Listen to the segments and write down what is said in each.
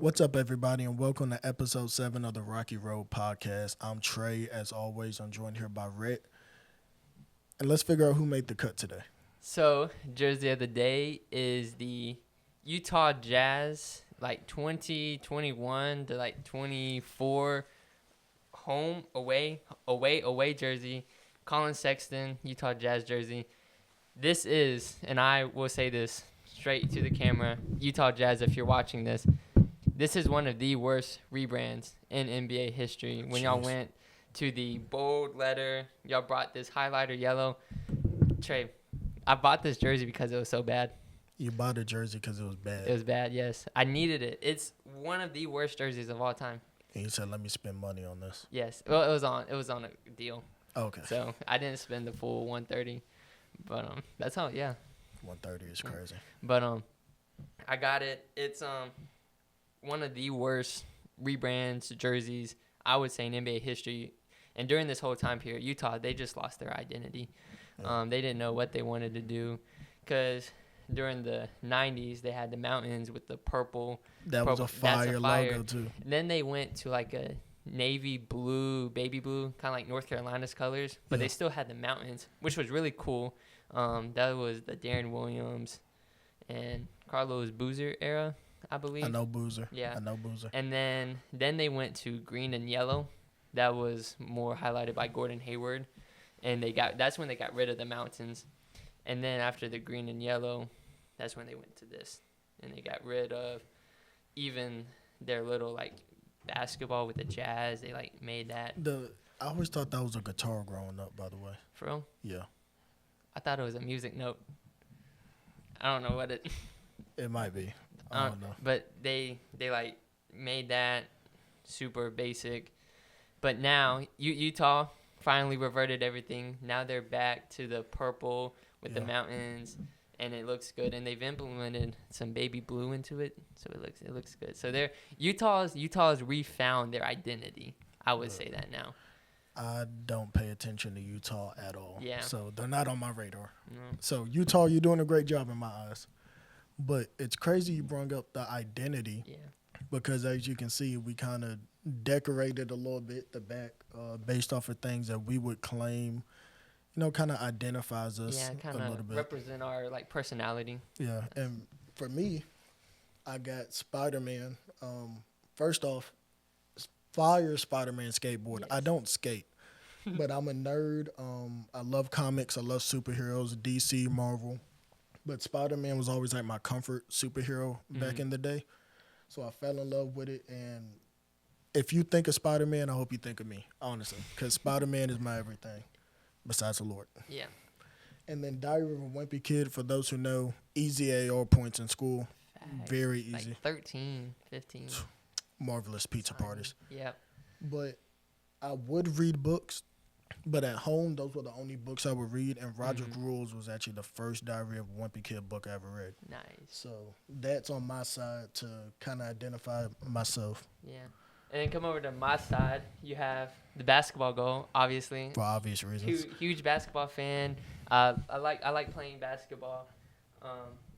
What's up, everybody, and welcome to episode 7 of the Rocky Road podcast. I'm Trey. As always, I'm joined here by Rhett. And let's figure out who made the cut today. So, jersey of the day is the Utah Jazz, 2021 to 24 home, away jersey. Colin Sexton, Utah Jazz jersey. This is, and I will say this straight to the camera, Utah Jazz, if you're watching this is one of the worst rebrands in NBA history. When y'all went to the bold letter, y'all brought this highlighter yellow. Trey, I bought this jersey because it was so bad. You bought a jersey because it was bad. It was bad, yes. I needed it. It's one of the worst jerseys of all time. And you said, let me spend money on this. Yes. Well, it was on a deal. Okay. So I didn't spend the full 130. But that's how, yeah. 130 is crazy. But I got it. It's one of the worst rebrands jerseys, I would say, in NBA history. And during this whole time period, Utah, they just lost their identity. Yeah. They didn't know what they wanted to do because during the 90s, they had the mountains with the purple. That was a fire logo, too. And then they went to a navy blue, baby blue, kind of like North Carolina's colors, but they still had the mountains, which was really cool. That was the Darren Williams and Carlos Boozer era, I believe. I know Boozer. Yeah. I know Boozer. And then they went to green and yellow. That was more highlighted by Gordon Hayward. And that's when they got rid of the mountains. And then after the green and yellow, that's when they went to this. And they got rid of even their little basketball with the Jazz. They made that. I always thought that was a guitar growing up, by the way. For real? Yeah. I thought it was a music note. I don't know what it. It might be. I don't know. But they made that super basic. But now Utah finally reverted everything. Now they're back to the purple with the mountains, and it looks good. And they've implemented some baby blue into it, so it looks good. So Utah's refound their identity. I would say that now. I don't pay attention to Utah at all. Yeah. So they're not on my radar. No. So Utah, you're doing a great job in my eyes. But it's crazy you brought up the identity. Yeah. Because as you can see, we kind of decorated a little bit the back based off of things that we would claim, kind of identifies us a little bit. Represent our personality. Yeah. And for me, I got Spider-Man. First off, fire Spider-Man skateboard. Yes. I don't skate, but I'm a nerd. I love comics. I love superheroes, DC, Marvel. But Spider-Man was always my comfort superhero back in the day. So I fell in love with it. And if you think of Spider-Man, I hope you think of me, honestly. Because Spider-Man is my everything, besides the Lord. Yeah. And then Diary of a Wimpy Kid, for those who know, easy AR points in school. Facts. Very easy. 13, 15. Marvelous pizza parties. Yeah. But I would read books. But at home, those were the only books I would read. And Roger Gruel's was actually the first Diary of a Wimpy Kid book I ever read. Nice. So that's on my side to kind of identify myself. Yeah. And then come over to my side. You have the basketball goal, obviously. For obvious reasons. Huge basketball fan. I like playing basketball.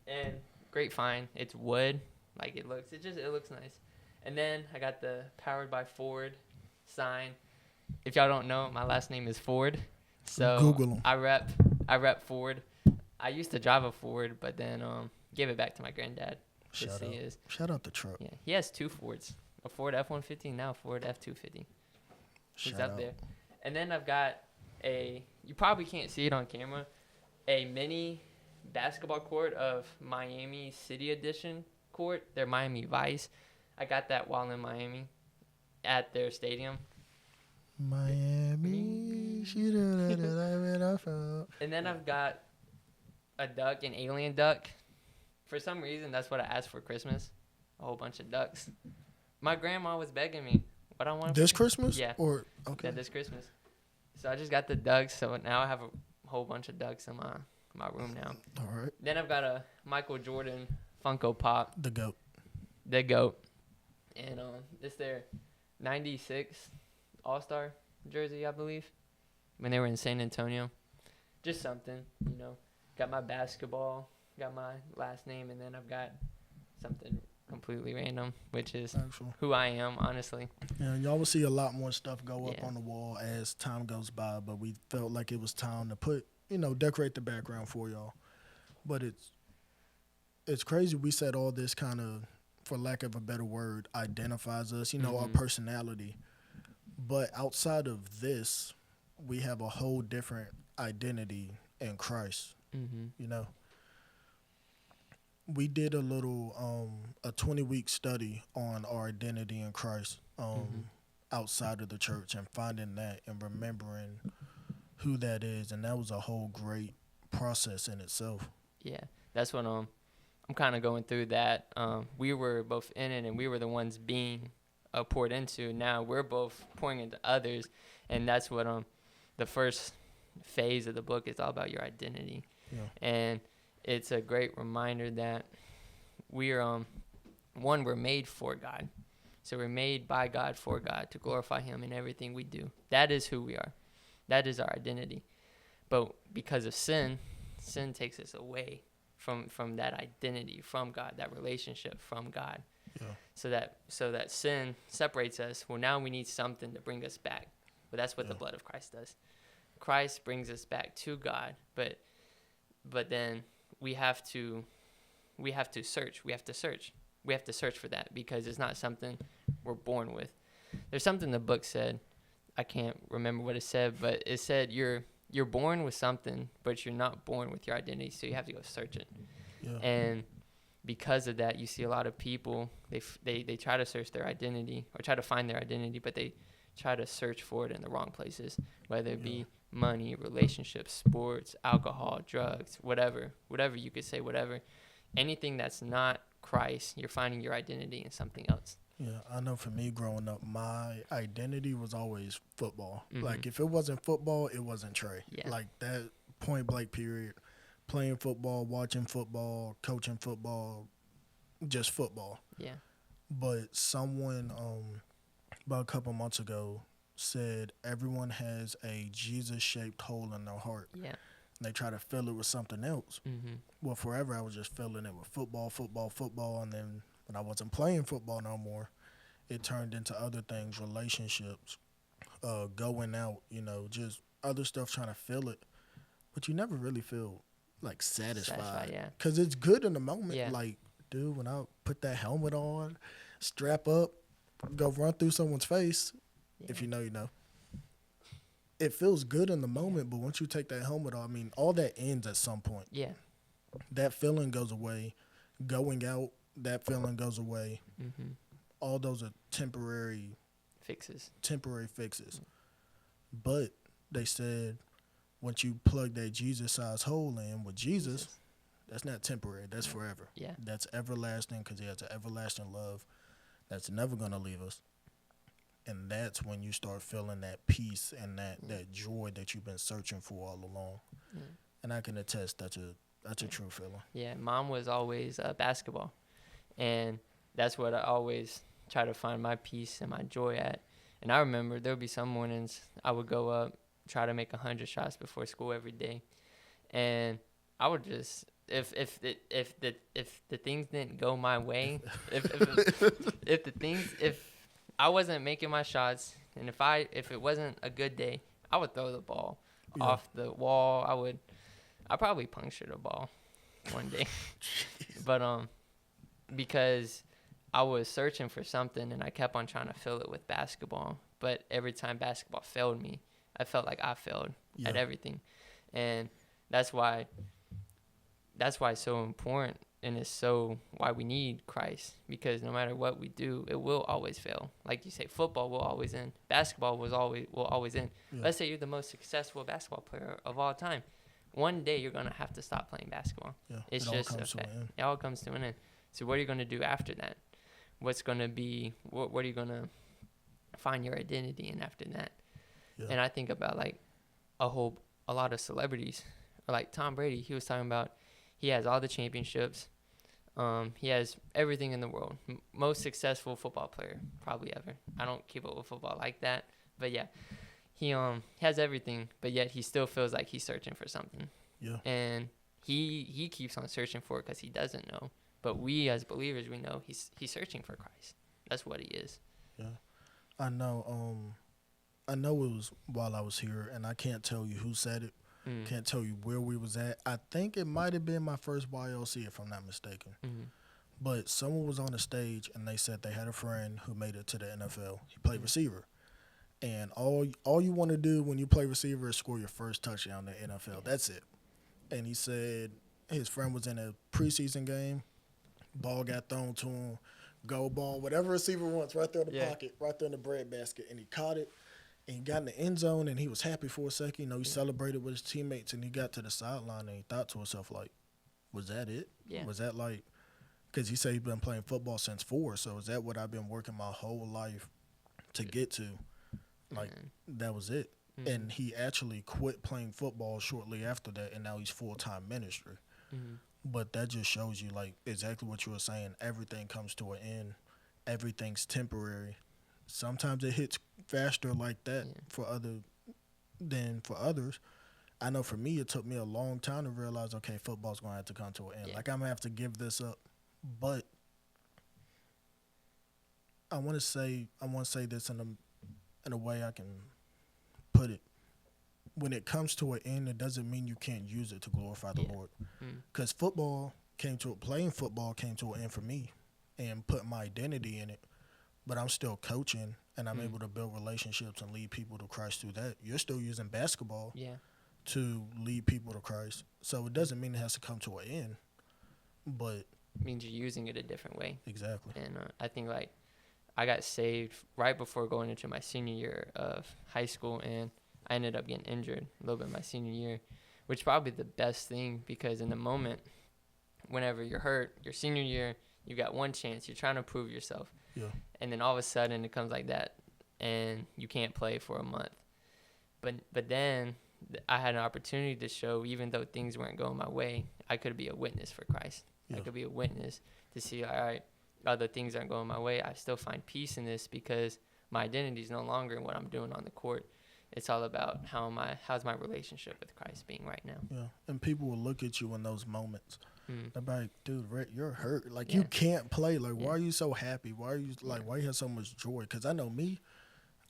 And great find. It's wood. It looks nice. And then I got the Powered by Ford sign. If y'all don't know, my last name is Ford. So Google 'em. I rep Ford. I used to drive a Ford, but then gave it back to my granddad. Shout out the truck. Yeah, he has two Fords. A Ford F-150, now a Ford F-250. He's up there. And then I've got you probably can't see it on camera, a mini basketball court of Miami City Edition court, their Miami Vice. I got that while in Miami at their stadium. Miami, she done it, I found. And then I've got a duck, an alien duck. For some reason, that's what I asked for Christmas. A whole bunch of ducks. My grandma was begging me what I wanted. This Christmas? Yeah. Okay. Yeah, this Christmas. So I just got the ducks. So now I have a whole bunch of ducks in my room now. All right. Then I've got a Michael Jordan Funko Pop. The GOAT. The GOAT. And it's their 96 All-Star jersey, I believe, when they were in San Antonio. Just something, Got my basketball, got my last name, and then I've got something completely random, which is Actually. who I am, honestly. Yeah, y'all will see a lot more stuff go up Yeah. on the wall as time goes by, but we felt like it was time to put, decorate the background for y'all. But it's crazy. We said all this kind of, for lack of a better word, identifies us, our personality. But outside of this, we have a whole different identity in Christ. Mm-hmm. We did a 20-week study on our identity in Christ outside of the church and finding that and remembering who that is. And that was a whole great process in itself. Yeah, that's what I'm kind of going through that. We were both in it, and we were the ones being poured into. Now we're both pouring into others, and that's what the first phase of the book is all about, your identity. Yeah. And it's a great reminder that we're we're made for God. So we're made by God for God to glorify him in everything we do. That is who we are. That is our identity. But because of sin takes us away from that identity from God, that relationship from God. Yeah. So that sin separates us. Well, now we need something to bring us back. But that's what the blood of Christ does. Christ brings us back to God, but then we have to search. We have to search for that, because it's not something we're born with. There's something the book said. I can't remember what it said, but it said you're born with something, but you're not born with your identity, so you have to go search it. Yeah. And because of that, you see a lot of people, they try to search their identity or try to find their identity, but they try to search for it in the wrong places, whether it be money, relationships, sports, alcohol, drugs, whatever you could say, whatever. Anything that's not Christ, you're finding your identity in something else. Yeah, I know for me growing up, my identity was always football. Like, if it wasn't football, it wasn't Trey. Yeah. Like, that point blank period. Playing football, watching football, coaching football, just football. Yeah. But someone about a couple months ago said everyone has a Jesus-shaped hole in their heart. Yeah. And they try to fill it with something else. Well, forever I was just filling it with football, and then when I wasn't playing football no more, it turned into other things, relationships, going out, just other stuff, trying to fill it. But you never really feel, like, satisfied. Yeah. Because it's good in the moment. Yeah. Like, dude, when I put that helmet on, strap up, go run through someone's face, if you know, you know. It feels good in the moment, but once you take that helmet off, I mean, all that ends at some point. Yeah. That feeling goes away. Going out, that feeling goes away. All those are temporary fixes. But they said once you plug that Jesus-sized hole in with Jesus, that's not temporary. That's forever. Yeah. That's everlasting, because he has an everlasting love that's never going to leave us. And that's when you start feeling that peace and that joy that you've been searching for all along. And I can attest that's a true feeling. Yeah, Mom was always basketball. And that's what I always try to find my peace and my joy at. And I remember there would be some mornings I would go up, try to make 100 shots before school every day. And I would just, if the things didn't go my way, if I wasn't making my shots, and if it wasn't a good day, I would throw the ball off the wall. I probably punctured a ball one day. But because I was searching for something, and I kept on trying to fill it with basketball. But every time basketball failed me, I felt like I failed at everything. And that's why it's so important, and it's so why we need Christ, because no matter what we do, it will always fail. Like you say, football will always end. Basketball will always end. Yeah. Let's say you're the most successful basketball player of all time. One day you're gonna have to stop playing basketball. Yeah, It's it all just comes to an end. it all comes to an end. So what are you gonna do after that? What's gonna be? What are you gonna find your identity in after that? Yeah. And I think about like a lot of celebrities, or like Tom Brady. He was talking about he has all the championships. He has everything in the world. Most successful football player probably ever. I don't keep up with football like that, but yeah, he has everything, but yet he still feels like he's searching for something. Yeah. And he keeps on searching for it because he doesn't know. But we as believers, we know he's searching for Christ. That's what he is. Yeah. I know. I know it was while I was here, and I can't tell you who said it. Mm. Can't tell you where we was at. I think it might have been my first YLC, if I'm not mistaken. Mm-hmm. But someone was on the stage, and they said they had a friend who made it to the NFL. He played receiver, and all you want to do when you play receiver is score your first touchdown in the NFL. That's it. And he said his friend was in a preseason game. Ball got thrown to him. Go ball, whatever receiver wants, right there in the pocket, right there in the bread basket, and he caught it. And he got in the end zone, and he was happy for a second. You know, he celebrated with his teammates, and he got to the sideline, and he thought to himself, like, was that it? Yeah. Was that like, because he said he's been playing football since 4, so is that what I've been working my whole life to get to? Like, that was it. Mm-hmm. And he actually quit playing football shortly after that, and now he's full-time ministry. Mm-hmm. But that just shows you, like, exactly what you were saying. Everything comes to an end. Everything's temporary. Sometimes it hits faster like that for others. I know for me, it took me a long time to realize, okay, football's going to have to come to an end. Yeah. Like, I'm going to have to give this up. But I want to say this in a way I can put it. When it comes to an end, it doesn't mean you can't use it to glorify the Lord. Because playing football came to an end for me and put my identity in it. But I'm still coaching, and I'm able to build relationships and lead people to Christ through that. You're still using basketball to lead people to Christ. So it doesn't mean it has to come to an end, but It means you're using it a different way. Exactly. And I think, like, I got saved right before going into my senior year of high school, and I ended up getting injured a little bit my senior year, which is probably the best thing, because in the moment, whenever you're hurt, your senior year, you got one chance. You're trying to prove yourself. Yeah. And then all of a sudden it comes like that, and you can't play for a month. But then I had an opportunity to show, even though things weren't going my way, I could be a witness for Christ. Yeah. I could be a witness to see, all right, other things aren't going my way. I still find peace in this, because my identity is no longer in what I'm doing on the court. It's all about how's my relationship with Christ being right now. Yeah. And people will look at you in those moments. They're like, dude, Rick, you're hurt. Like, Yeah. you can't play. Like, why are you so happy? Why are you, like, why you have so much joy? Because I know me,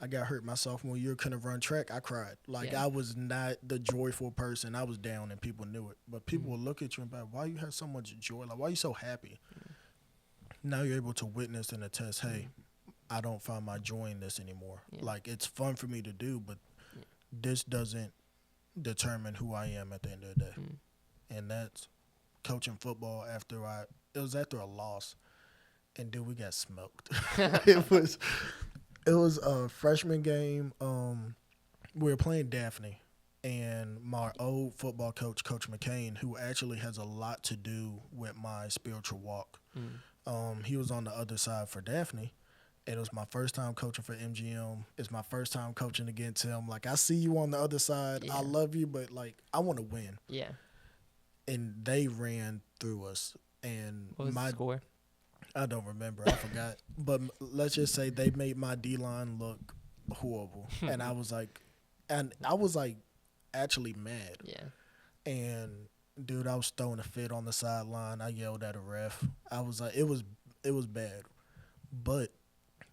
I got hurt my sophomore year, couldn't run track. I cried. Like, I was not the joyful person. I was down, and people knew it. But people will look at you and be like, why you have so much joy? Like, why are you so happy? Now you're able to witness and attest, hey, I don't find my joy in this anymore. Like, it's fun for me to do, but this doesn't determine who I am at the end of the day. And that's coaching football after a loss, and dude, we got smoked. It was a freshman game. We were playing Daphne, and my old football coach, Coach McCain, who actually has a lot to do with my spiritual walk. He was on the other side for Daphne. It was my first time coaching for MGM. It's my first time coaching against him. Like, I see you on the other side. I love you, but, like, I want to win. Yeah. And they ran through us. And What was the score? I don't remember. I forgot. But let's just say they made my D-line look horrible. And I was like, actually mad. Yeah. And, dude, I was throwing a fit on the sideline. I yelled at a ref. I was like, it was bad. But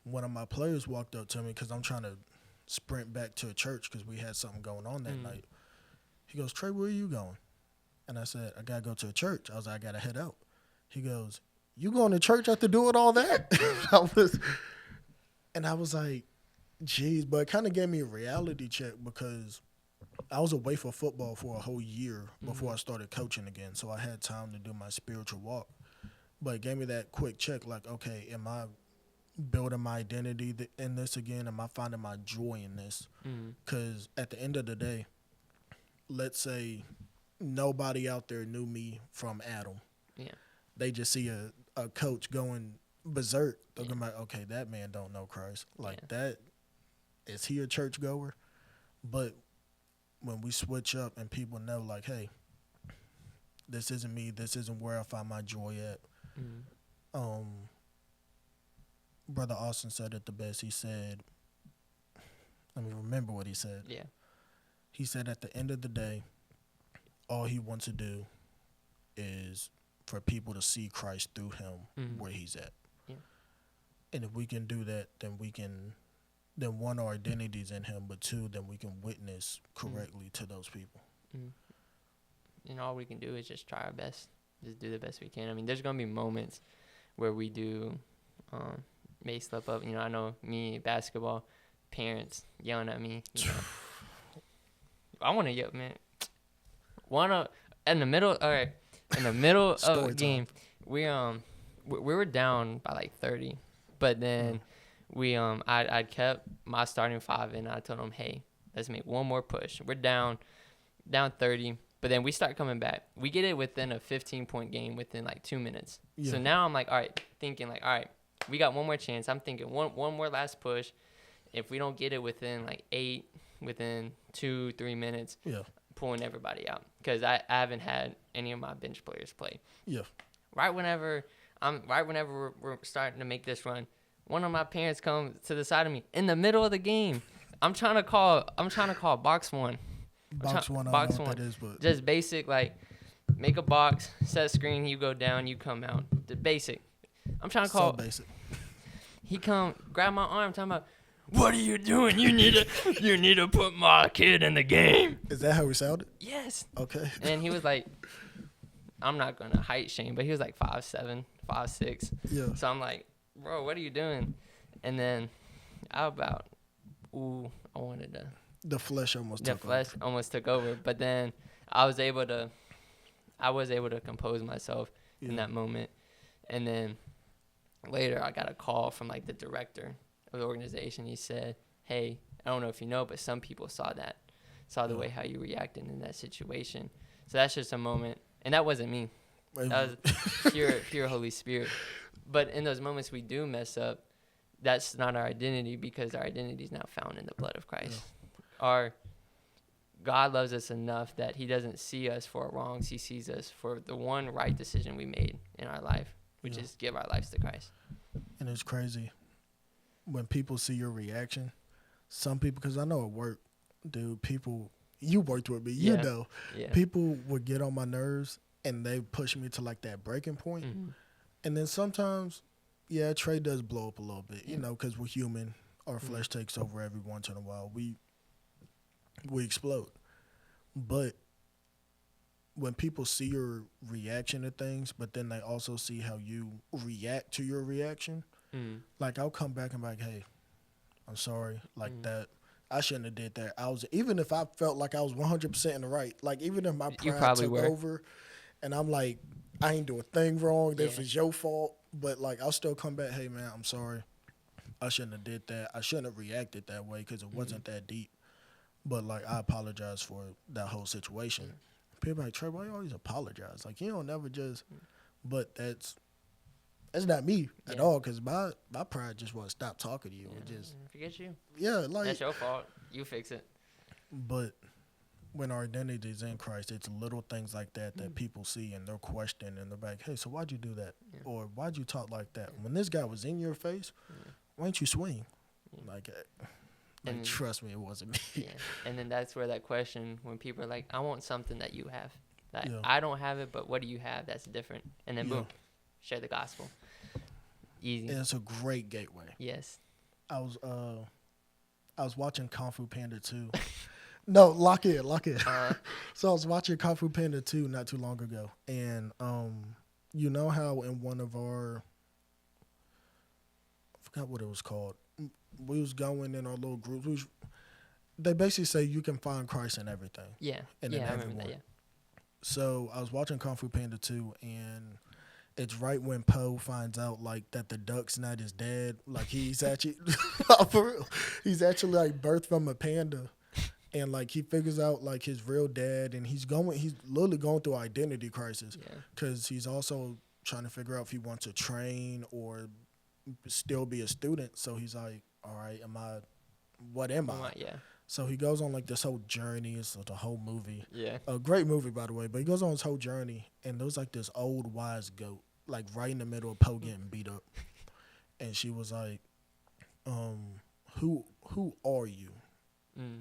one of my players walked up to me, because I'm trying to sprint back to a church because we had something going on that night. He goes, Trey, where are you going? And I said, I got to go to a church. I was like, I got to head out. He goes, you going to church after doing all that? I was like, geez, but it kind of gave me a reality check, because I was away for football for a whole year before I started coaching again. So I had time to do my spiritual walk. But it gave me that quick check, like, okay, am I building my identity in this again? Am I finding my joy in this? Because at the end of the day, let's say nobody out there knew me from Adam. Yeah. They just see a coach going berserk. They're gonna be like, okay, that man don't know Christ. Like, that, is he a church goer? But when we switch up and people know, like, hey, this isn't me, this isn't where I find my joy at. Brother Austin said it the best. He said, let me remember what he said. Yeah. He said, at the end of the day, all he wants to do is for people to see Christ through him where he's at. Yeah. And if we can do that, then one, our identity's in him, but two, then we can witness correctly to those people. And all we can do is just try our best, just do the best we can. I mean, there's gonna be moments where we do may slip up. I know me, basketball, parents yelling at me. I want to yell, man. In the middle of a game, we were down by like 30, but then I kept my starting five and I told them, hey, let's make one more push. We're down 30, but then we start coming back. We get it within a 15-point game within like 2 minutes. Yeah. So now I'm like, all right, we got one more chance. I'm thinking one more last push. If we don't get it within like 8, within 2-3 minutes, pulling everybody out, because I haven't had any of my bench players play. Yeah. Right whenever we're starting to make this run, one of my parents comes to the side of me in the middle of the game. I'm trying to call box one. Box one. I don't know what that is, but just basic, like make a box, set screen, you go down, you come out. The basic. I'm trying to call. So basic. He come grab my arm, talking about, what are you doing? You need to put my kid in the game. Is that how he sounded? Yes. Okay. And he was like, I'm not gonna height shame, but he was like 5'7", 5'6". Yeah. So I'm like, bro, what are you doing? And then I wanted to. The flesh almost took over. But then I was able to compose myself in that moment. And then later I got a call from like the director of the organization. He said, hey, I don't know if you know, but some people saw the way how you reacted in that situation. So that's just a moment. And that wasn't me. That was pure Holy Spirit. But in those moments we do mess up, that's not our identity, because our identity is now found in the blood of Christ. Our God loves us enough that he doesn't see us for our wrongs. He sees us for the one right decision we made in our life, which is give our lives to Christ. And it's crazy when people see your reaction. Some people, because I know at work, dude, you worked with me, you know. Yeah. People would get on my nerves and they push me to like that breaking point. Mm-hmm. And then sometimes, Trey does blow up a little bit, you know, because we're human. Our flesh takes over every once in a while. We explode. But when people see your reaction to things, but then they also see how you react to your reaction, like I'll come back and be like, hey, I'm sorry, like that. I shouldn't have did that. Even if I felt like I was 100% in the right, like even if my pride took over and I'm like, I ain't do a thing wrong, this is your fault, but like I'll still come back, hey man, I'm sorry. I shouldn't have did that. I shouldn't have reacted that way because it wasn't that deep. But like I apologize for that whole situation. People are like, Trey, why you always apologize? Like you don't never just, but that's not me at all, because my pride just want to stop talking to you. And just forget you. Yeah, like that's your fault. You fix it. But when our identity is in Christ, it's little things like that people see and they're questioning and they're like, hey, so why'd you do that? Yeah. Or why'd you talk like that? When this guy was in your face, why didn't you swing? Like trust me, it wasn't me. And then that's where that question, when people are like, I want something that you have. Like, I don't have it, but what do you have that's different? And then boom, share the gospel. Easy. And it's a great gateway. Yes. I was watching Kung Fu Panda 2. No, lock in. So I was watching Kung Fu Panda 2 not too long ago. And you know how in one of our, I forgot what it was called. We was going in our little groups. They basically say you can find Christ in everything. Yeah. And in everyone. I remember that, yeah. So I was watching Kung Fu Panda 2, and it's right when Po finds out like that the duck's not his dad. Like he's actually for real. He's actually like birthed from a panda. And like he figures out like his real dad, and he's literally going through identity crisis because he's also trying to figure out if he wants to train or still be a student. So he's like, all right, what am I? Yeah. So he goes on like this whole journey. It's the whole movie. Yeah. A great movie, by the way. But he goes on his whole journey, and there was like this old wise goat, like right in the middle of Po getting beat up. And she was like, who are you?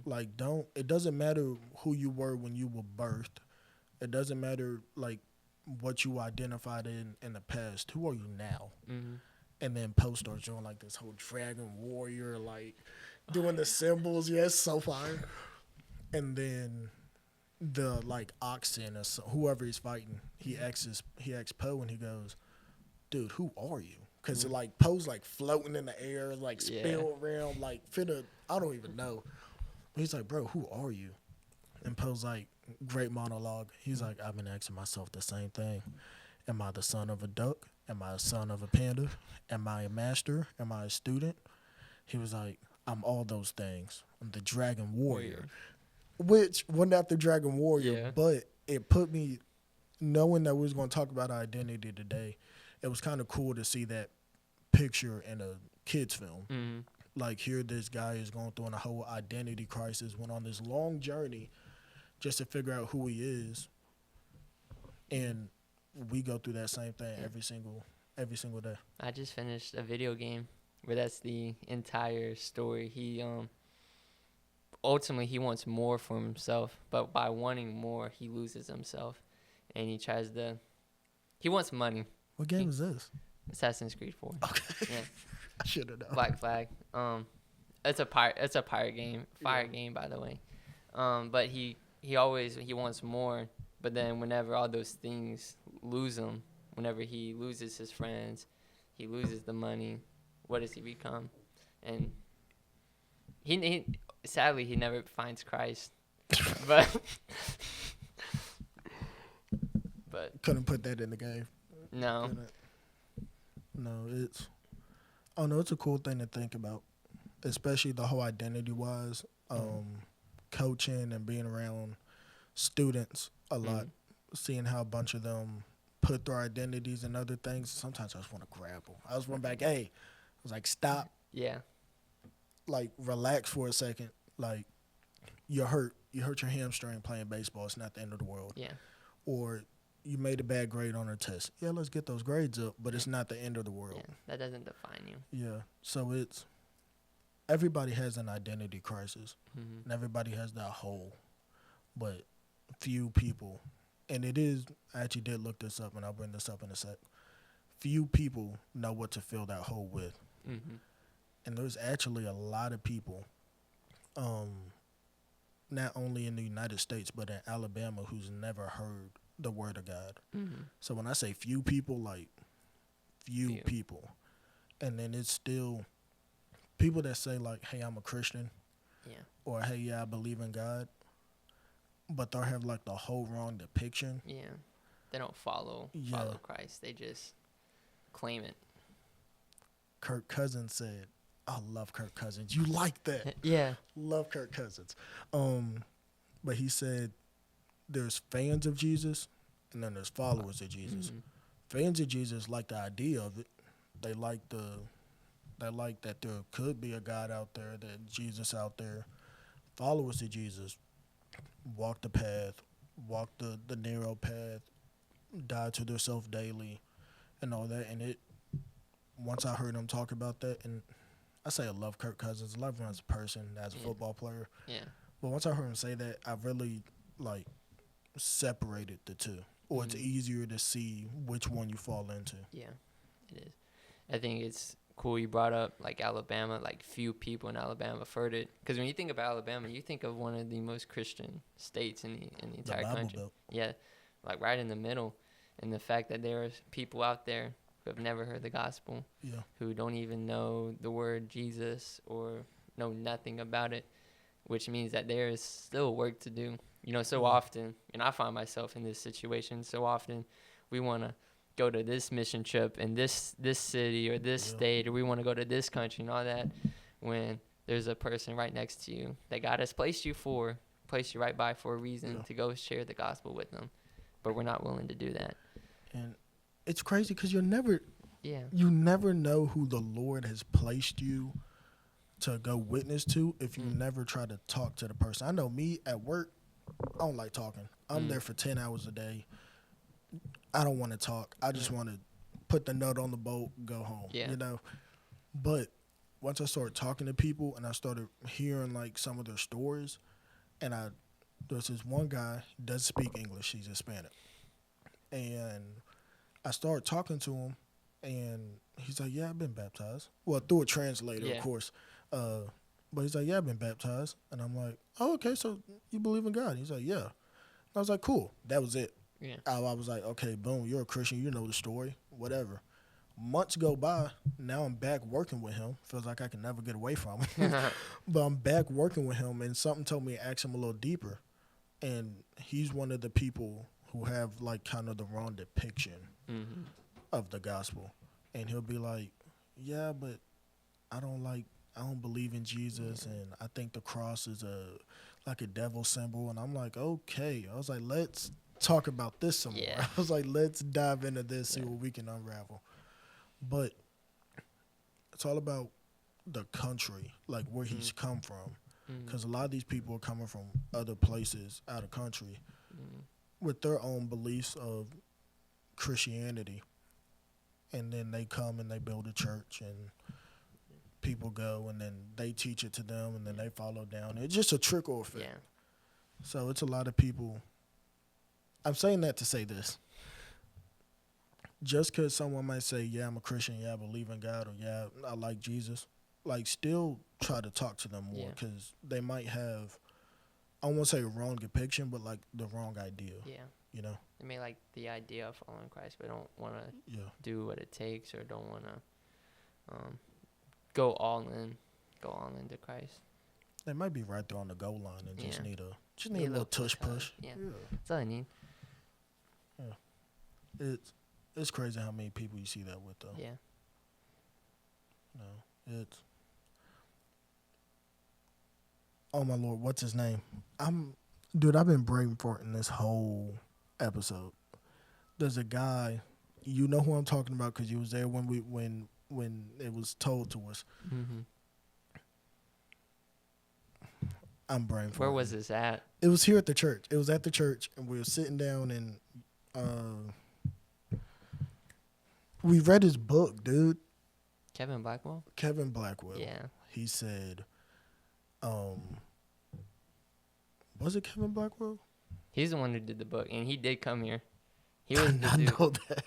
Like, it doesn't matter who you were when you were birthed. It doesn't matter, like, what you identified in the past. Who are you now? Mm-hmm. And then Poe starts doing like this whole dragon warrior, like doing the symbols. Yeah, it's so fire. And then the like oxen or whoever he's fighting, he asks Poe and he goes, "Dude, who are you?" Because like Poe's like floating in the air, like spill around, like finna. I don't even know. He's like, "Bro, who are you?" And Poe's like, great monologue. He's like, I've been asking myself the same thing. Am I the son of a duck? Am I a son of a panda? Am I a master? Am I a student? He was like, I'm all those things. I'm the Dragon Warrior. Which wasn't after Dragon Warrior, but it put me, knowing that we was going to talk about identity today, it was kind of cool to see that picture in a kid's film. Mm-hmm. Like, here this guy is going through a whole identity crisis, went on this long journey just to figure out who he is. And we go through that same thing every single day. I just finished a video game where that's the entire story. He ultimately he wants more for himself, but by wanting more, he loses himself, and he wants money. What game is this? Assassin's Creed 4. Okay. Yeah. I should have known. Black Flag. It's a pirate game. Fire game, by the way. But he wants more. But then whenever all those things lose him, whenever he loses his friends, he loses the money, what does he become? And he sadly he never finds Christ. but couldn't put that in the game. No. No, it's a cool thing to think about, especially the whole identity wise. Coaching and being around students a lot, seeing how a bunch of them put their identities in other things. Sometimes I just want to grab them. I just went back, hey, I was like, stop. Yeah. Like, relax for a second. Like, you're hurt. You hurt your hamstring playing baseball. It's not the end of the world. Yeah. Or you made a bad grade on a test. Yeah, let's get those grades up, but it's not the end of the world. Yeah, that doesn't define you. Yeah. So everybody has an identity crisis, and everybody has that hole, but few people, and I actually did look this up, and I'll bring this up in a sec. Few people know what to fill that hole with. And there's actually a lot of people, not only in the United States, but in Alabama, who's never heard the word of God. So when I say few people, like few people. And then it's still people that say like, hey, I'm a Christian. Yeah. Or, hey, yeah, I believe in God. But they'll have like the whole wrong depiction. Yeah. They don't follow Christ. They just claim it. Kirk Cousins said, I love Kirk Cousins. You like that? Yeah. Love Kirk Cousins. But he said there's fans of Jesus and then there's followers of Jesus. Fans of Jesus like the idea of it. They like that there could be a God out there, that Jesus out there. Followers of Jesus walk the path, walk the narrow path, die to themselves daily, and all that. And once I heard him talk about that, and I say I love Kirk Cousins, I love him as a person, as a football player. Yeah. But once I heard him say that, I really like separated the two, or it's easier to see which one you fall into. Yeah, it is. I think it's cool you brought up like Alabama, like few people in Alabama have heard it, because when you think about Alabama, you think of one of the most Christian states in the entire country. Belt. Yeah, like right in the middle, and the fact that there are people out there who have never heard the gospel, who don't even know the word Jesus or know nothing about it, which means that there is still work to do. You know, so often, and I find myself in this situation, so often we want to go to this mission trip in this city or this state, or we want to go to this country and all that, when there's a person right next to you that God has placed you right by for a reason to go share the gospel with them. But we're not willing to do that. And it's crazy because you never know who the Lord has placed you to go witness to if you never try to talk to the person. I know me at work, I don't like talking. I'm there for 10 hours a day. I don't want to talk. I just want to put the nut on the boat, go home, you know. But once I started talking to people and I started hearing like some of their stories, and there's this one guy, doesn't speak English, he's Hispanic. And I started talking to him, and he's like, "Yeah, I've been baptized." Well, through a translator, Yeah. of course. But he's like, "Yeah, I've been baptized." And I'm like, "Oh, okay, so you believe in God?" He's like, "Yeah." I was like, "Cool." That was it. Yeah. I was like, "Okay, boom, you're a Christian. You know the story. Whatever." Months go by. Now I'm back working with him. Feels like I can never get away from him. But I'm back working with him, and something told me to ask him a little deeper. And he's one of the people who have like kind of the wrong depiction Mm-hmm. of the gospel. And he'll be like, "Yeah, but I don't believe in Jesus, and I think the cross is like a devil symbol." And I'm like, "Okay." I was like, "Let's talk about this some more." Yeah. I was like, "Let's dive into this, see Yeah. what we can unravel." But it's all about the country, like where he's come from, Mm-hmm. because a lot of these people are coming from other places out of country Mm-hmm. with their own beliefs of Christianity, and then they come and they build a church, and people go, and then they teach it to them, and then they follow down. It's just a trickle effect. Yeah. So it's a lot of people. I'm saying that to say this. Just because someone might say, "Yeah, I'm a Christian. Yeah, I believe in God," or "Yeah, I like Jesus," like still try to talk to them more, Yeah. because they might have, I won't say a wrong depiction, but like the wrong idea. Yeah. You know? They may like the idea of following Christ, but don't want to Yeah. do what it takes, or don't want to go all into Christ. They might be right there on the goal line and just Yeah. need a Need a little tush hard. push. Yeah. That's all I need. It's crazy how many people you see that with though. Yeah. No, it's. Oh my Lord, what's his name? I've been brain farting this whole episode. There's a guy, you know who I'm talking about because you was there when it was told to us. Mm-hmm. I'm brain farting. Where was this at? It was here at the church. It was at the church, and we were sitting down, and we read his book, dude. Kevin Blackwell? Kevin Blackwell. Yeah. He said, was it Kevin Blackwell? He's the one who did the book, and he did come here. He was the I dude. know that.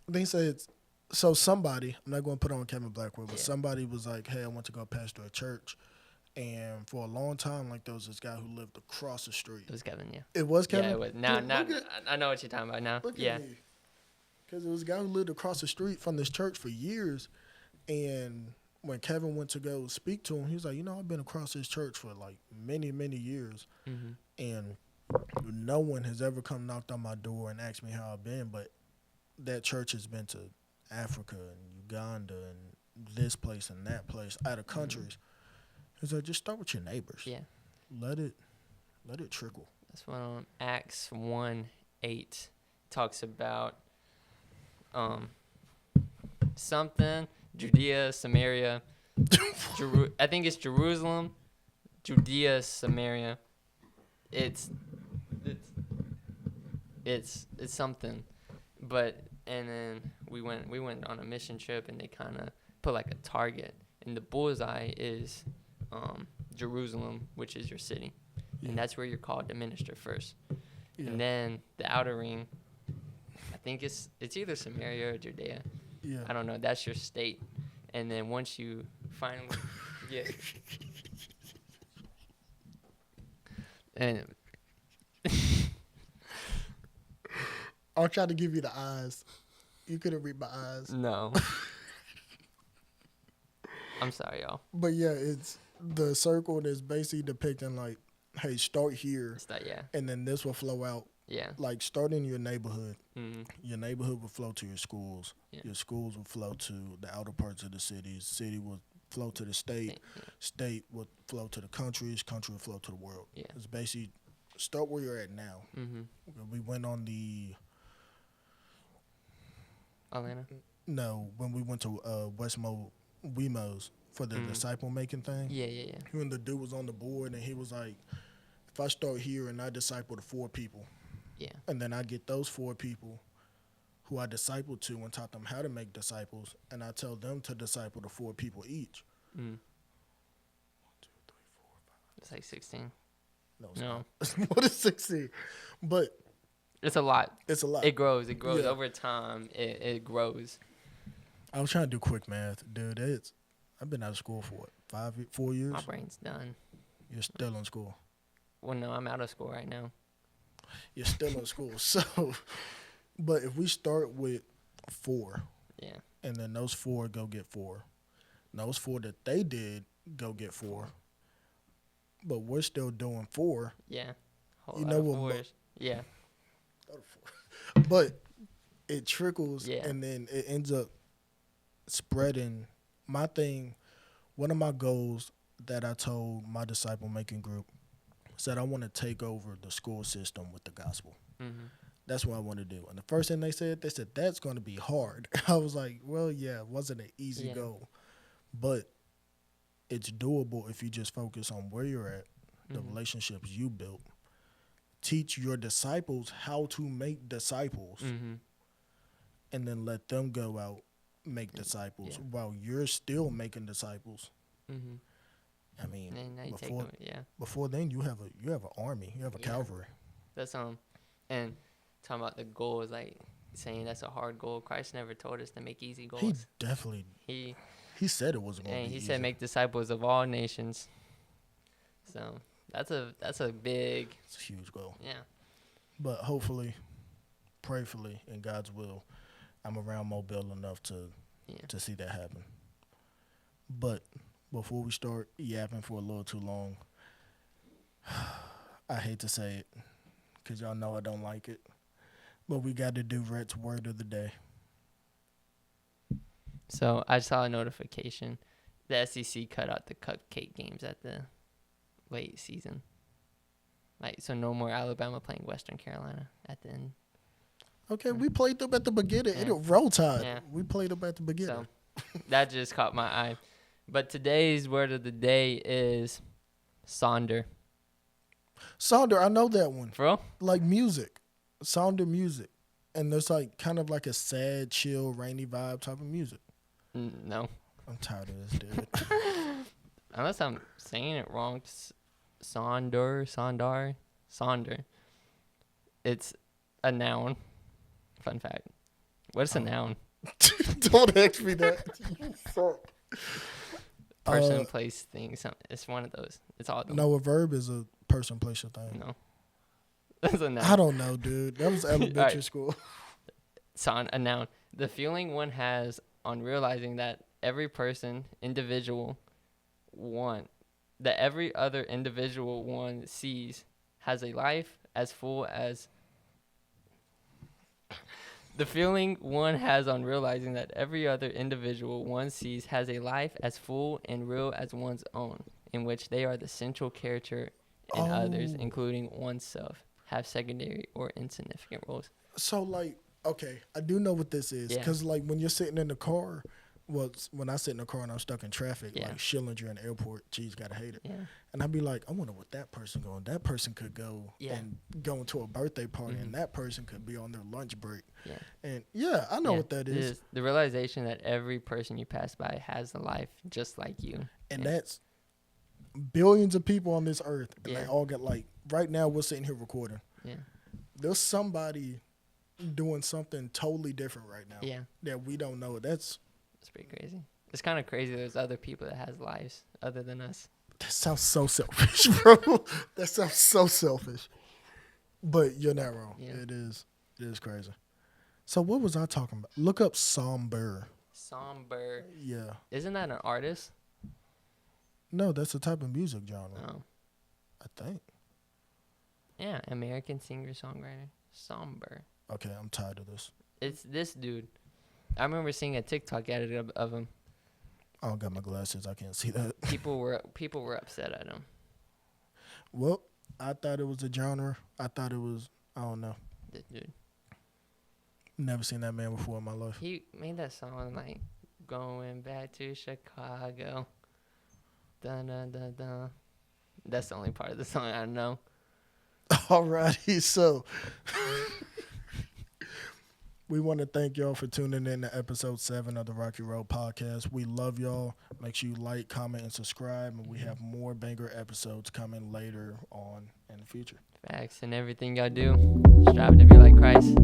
They said, so somebody, I'm not going to put on Kevin Blackwell, but Yeah. somebody was like, "Hey, I want to go pastor a church." And for a long time, like, there was this guy who lived across the street. It was Kevin, yeah. It was Kevin? Yeah, it was. Now, Dude, now, look at- I know what you're talking about now. Look Yeah. at me. Because it was a guy who lived across the street from this church for years. And when Kevin went to go speak to him, he was like, "I've been across this church for like many, many years. Mm-hmm. And no one has ever come knocked on my door and asked me how I've been. But that church has been to Africa and Uganda and this place and that place, out of countries." He's like, "Just start with your neighbors. Yeah. Let it trickle." That's when Acts 1:8 talks about something, Judea, Samaria, I think it's Jerusalem, Judea, Samaria. It's something, but and then we went on a mission trip, and they kind of put like a target, and the bullseye is Jerusalem, which is your city, Yeah. and that's where you're called to minister first. Yeah. And then the outer ring, I think it's either Samaria or Judea. Yeah. I don't know. That's your state. And then once you finally get, and I'll try to give you the eyes. You couldn't read my eyes. no, I'm sorry, y'all. But yeah, it's the circle that's basically depicting like, hey, start here, It's that, yeah, and then this will flow out. yeah. Like, start in your neighborhood. Mm-hmm. Your neighborhood will flow to your schools. Yeah. Your schools will flow to the outer parts of the cities. City will flow to the state. Yeah. State will flow to the countries. Country will flow to the world. Yeah. It's basically start where you're at now. Mm-hmm. We went on when we went to Westmo Wemos for the disciple making thing. Yeah, yeah, yeah. When the dude was on the board and he was like, if I start here and I disciple the 4 people, Yeah. and then I get those 4 people who I discipled to and taught them how to make disciples, and I tell them to disciple the 4 people each. Mm. It's like 16. No, it's No. not. What is 16? But It's a lot. It's a lot. It grows. It grows Yeah. over time. It grows. I was trying to do quick math, dude. I've been out of school for what, 4 years? My brain's done. You're still in school. Well, no, I'm out of school right now. You're still in school. So, but if we start with 4, Yeah. and then those 4 go get 4, and those 4 that they did go get 4, but we're still doing 4. Yeah. Whole You lot know of what mo- fours. Yeah. But it trickles, Yeah. and then it ends up spreading. My thing, one of my goals that I told my disciple making group said I want to take over the school system with the gospel. Mm-hmm. That's what I want to do. And the first thing they said that's going to be hard. I was like, well, yeah, it wasn't an easy Yeah. goal, but it's doable if you just focus on where you're at, the Mhm. relationships you built. Teach your disciples how to make disciples, Mm-hmm. and then let them go out make disciples Yeah. while you're still making disciples. Mm-hmm. I mean, And now you take before them. Yeah. before then you have an army, you have a Yeah. cavalry. That's and talking about the goal is like saying that's a hard goal. Christ never told us to make easy He goals. definitely He said it wasn't going to and be he easy. said make disciples of all nations. So that's a big It's a huge goal. yeah. But hopefully, prayerfully, in God's will, I'm around Mobile enough to Yeah. see that happen. But before we start yapping for a little too long, I hate to say it because y'all know I don't like it, but we got to do Rhett's word of the day. So I saw a notification. The SEC cut out the cupcake games at the late season. Like so, no more Alabama playing Western Carolina at the end. Okay, we played them at the beginning. Yeah. It roll tide. Yeah. We played them at the beginning. So that just caught my eye. But today's word of the day is Sonder. Sonder, I know that one. For real? Like music, Sonder music, and there's like kind of like a sad, chill, rainy vibe type of music. No. I'm tired of this, dude. Unless I'm saying it wrong. Sonder. It's a noun. Fun fact. What's a noun? Don't ask me that. You suck. Person, place, thing. Something. It's one of those. It's all of them. No, a verb is a person, place, or thing. No. That's a noun. I don't know, dude. That was elementary Alright. school. A noun. The feeling one has on realizing that every person, individual, that every other individual one sees has a life as full as. The feeling one has on realizing that every other individual one sees has a life as full and real as one's own, in which they are the central character and others, Oh. including oneself, have secondary or insignificant roles. So, like, okay, I do know what this is. Yeah. Because, like, when you're sitting in the car, when I sit in the car and I'm stuck in traffic, Yeah. like Schillinger in the airport, geez, gotta hate it. Yeah. And I'd be like, I wonder what that person going. That person could go Yeah. and go into a birthday party, Mhm. and that person could be on their lunch break. Yeah. And yeah, I know Yeah, what that it is. the realization that every person you pass by has a life just like you. And Yeah. that's billions of people on this earth, and Yeah. they all get like. Right now, we're sitting here recording. Yeah. There's somebody doing something totally different right now Yeah. that we don't know. That's It's pretty crazy. It's kind of crazy there's other people that has lives other than us. that sounds so selfish, bro. That sounds so selfish. But you're not wrong. Yeah. It is. It is crazy. So what was I talking about? Look up somber. Somber. Yeah. Isn't that an artist? No, that's a type of music genre. Oh. I think. Yeah, American singer-songwriter. Somber. Okay, I'm tired of this. It's this dude. I remember seeing a TikTok edit of him. I don't got my glasses. I can't see that. People were upset at him. Well, I thought it was a genre. I thought it was. I don't know. This dude. Never seen that man before in my life. He made that song like going back to Chicago. Dun dun dun dun. That's the only part of the song I know. Alrighty, so we want to thank y'all for tuning in to episode 7 of the Rocky Road Podcast. We love y'all. Make sure you like, comment, and subscribe. And we have more banger episodes coming later on in the future. Facts. And everything y'all do, strive to be like Christ.